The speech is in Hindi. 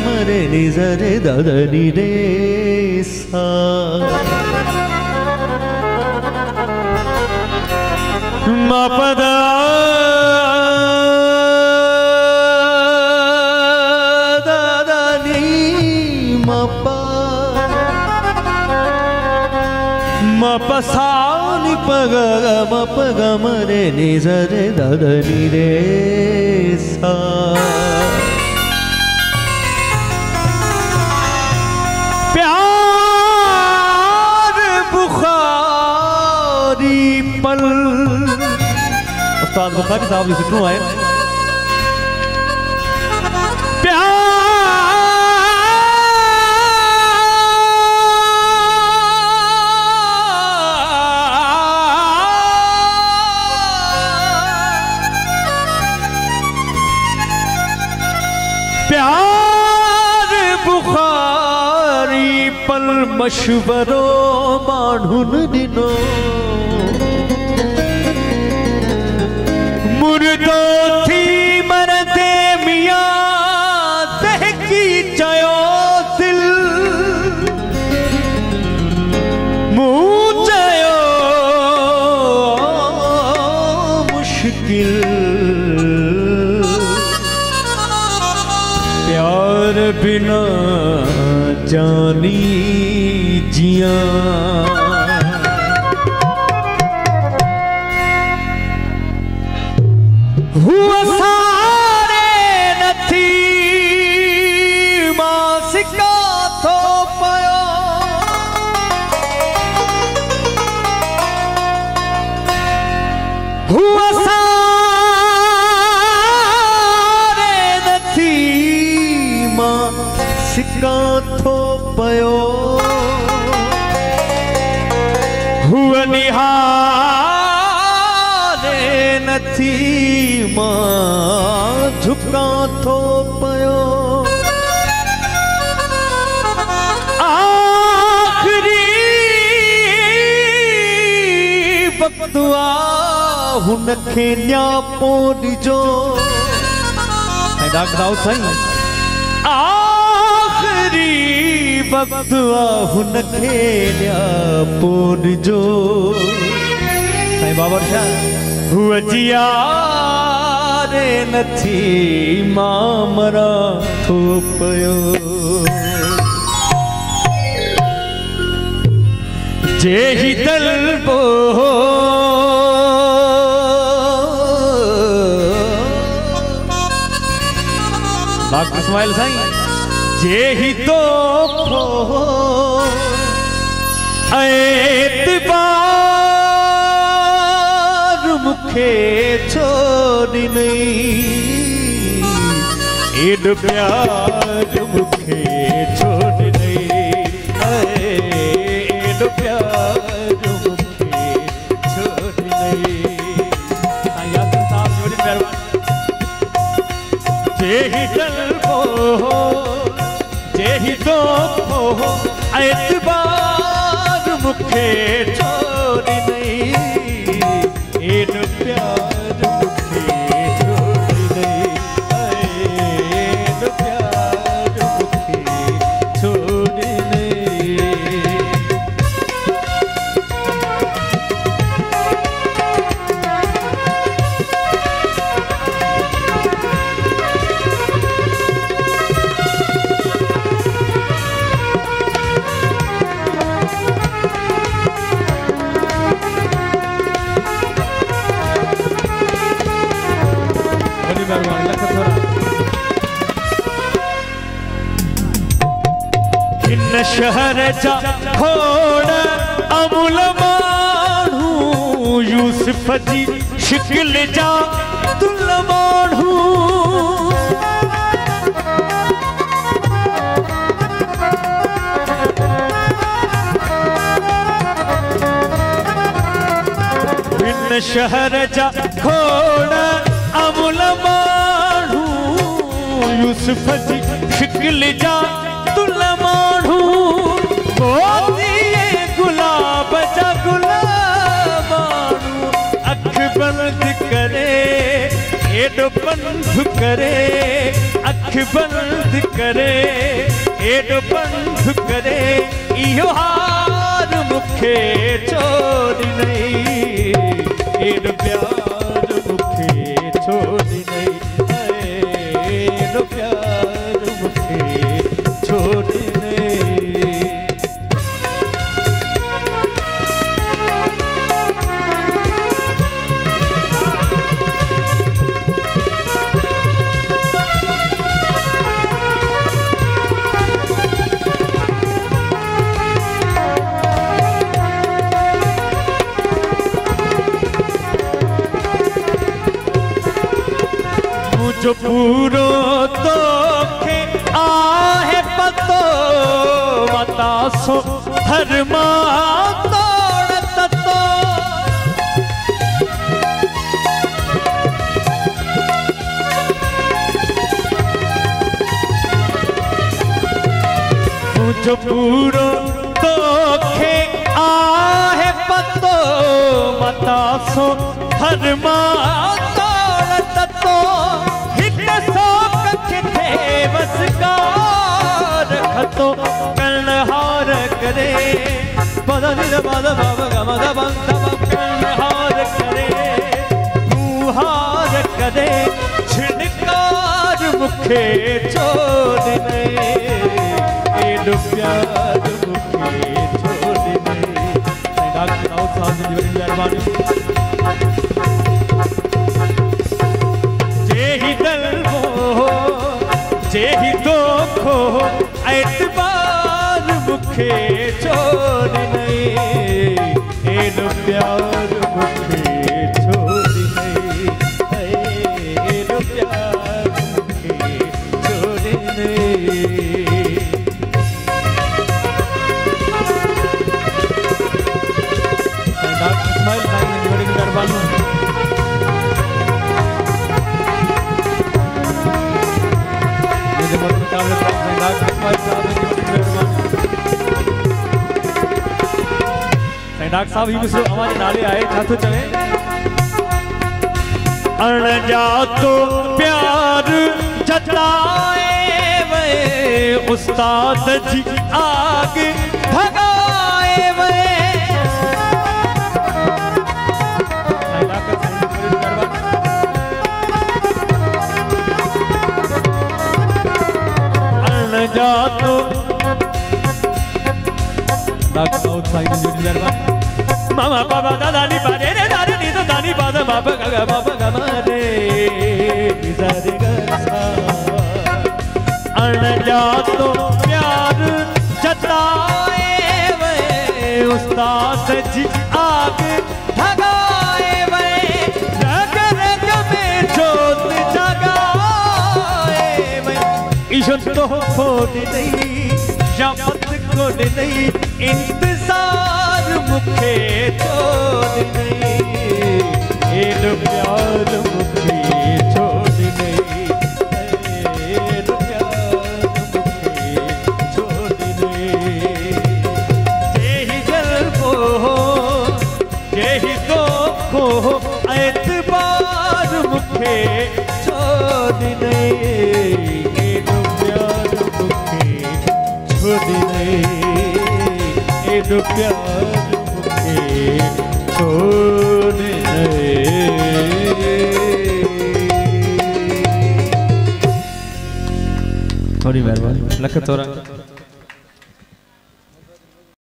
मरे निजरे ददनी रे सा मपदा ददनी मपा मपसानी पग मरे निजरे ददनी रे सा उस्ताद बुखारी साहब जी सुनो आए प्यार बुखारी पल मशवरो माण्हुन दिनो मुर्दो थी मरदे मियां दहकी चयो दिल मुँह चयो मुश्किल प्यार बिना जानी जिया हुआ सारे नथी मासिका थो पयो हुआ सारे नथी मासिका थो पयो हुआ निहारे नथी मां झुका थो पयो आखिरी वक्त आ हुनखे न्यापो ॾिजो ऐं डॉक्टर साईं आखिरी वक्त आ हुनखे न्यापो ॾिजो साईं बाबर शाह हुआ जिया नथी मां मरा थो पयो जे ही दल बो डॉक्टर इस्माइल साईं जे ही तो एतबार मुखे छोड़ी नहीं एड प्यार मुखे छोड़ी नहीं एड प्यार मुखे छोड़ी नहीं याद साहब जोड़ी मेहरबानी जे ही दल को जे ही तो एतबार मुखे छोड़ी नहीं एड प्यार मुखे छोड़ी नहीं एड प्यार मुखे छोड़ी नहीं शहर जा खोड़ अमुल माण्हू यूसुफ जी शिकिल जा तुल माण्हू हिन शहर जा खोड़ अमुल माण्हू यूसुफ जी शिकिल जा तुल माण्हू मोतीअ गुलाब जा गुल माण्हू अख बंदि करे एॾो पंधु करे अख बंदि करे एॾो पंधु करे इहो हार मूंखे छो ॾिनई एॾो प्यार मूंखे छो ॾिनई एॾो प्यार मूंखे छो ॾिनई। जो पूरो तोखे आहे पतो मता सो धर्मा तोड़त तो जो पूरो तोखे आहे पतो मता सो धर्मा तोड़त तो खतो कर्णहार करे कर्णहार करे तू हार करे छिनकार मूंखे छो ॾिनई एॾो प्यार मूंखे छो ॾिनई। डॉक्टर राउत साहब जी वॾी महिरबानी जेही दलमो जेही दोखो एतबार मूंखे छो ॾिनई एॾो प्यार मूंखे छो ॾिनई एॾो प्यार मूंखे छो ॾिनई। डॉक्टर इस्माइल साईं जी वॾी महिरबानी डॉक्टर साहब ही मिसरो हमारे नाले आए छा तो चवे अणजातो प्यार जताए वे उस्ताद जी आग भगाए वे अणजातो डॉक्टर साउथ साइड जी मेहरबानी मामा बाबा दादा नी बारे रे दारे नी तो दानी बादा बाबा गा मारे निजारे गा अणजातो प्यार जताए वे उस्ताद जी आग भगाए वे रग रग में जोत जगाए वे इश्क तो फोड़ नहीं शपथ को नहीं इंतजार मूंखे छो ॾिनई एॾो प्यार मूंखे छो ॾिनई एॾो प्यार मूंखे छो ॾिनई। जेही जलबो जेही दोखो एतबार मूंखे छो ॾिनई एॾो प्यार मूंखे छो ॾिनई एॾो प्यार मूंखे छो ॾिनई। थोड़ी मेहरबानी लख तोरा।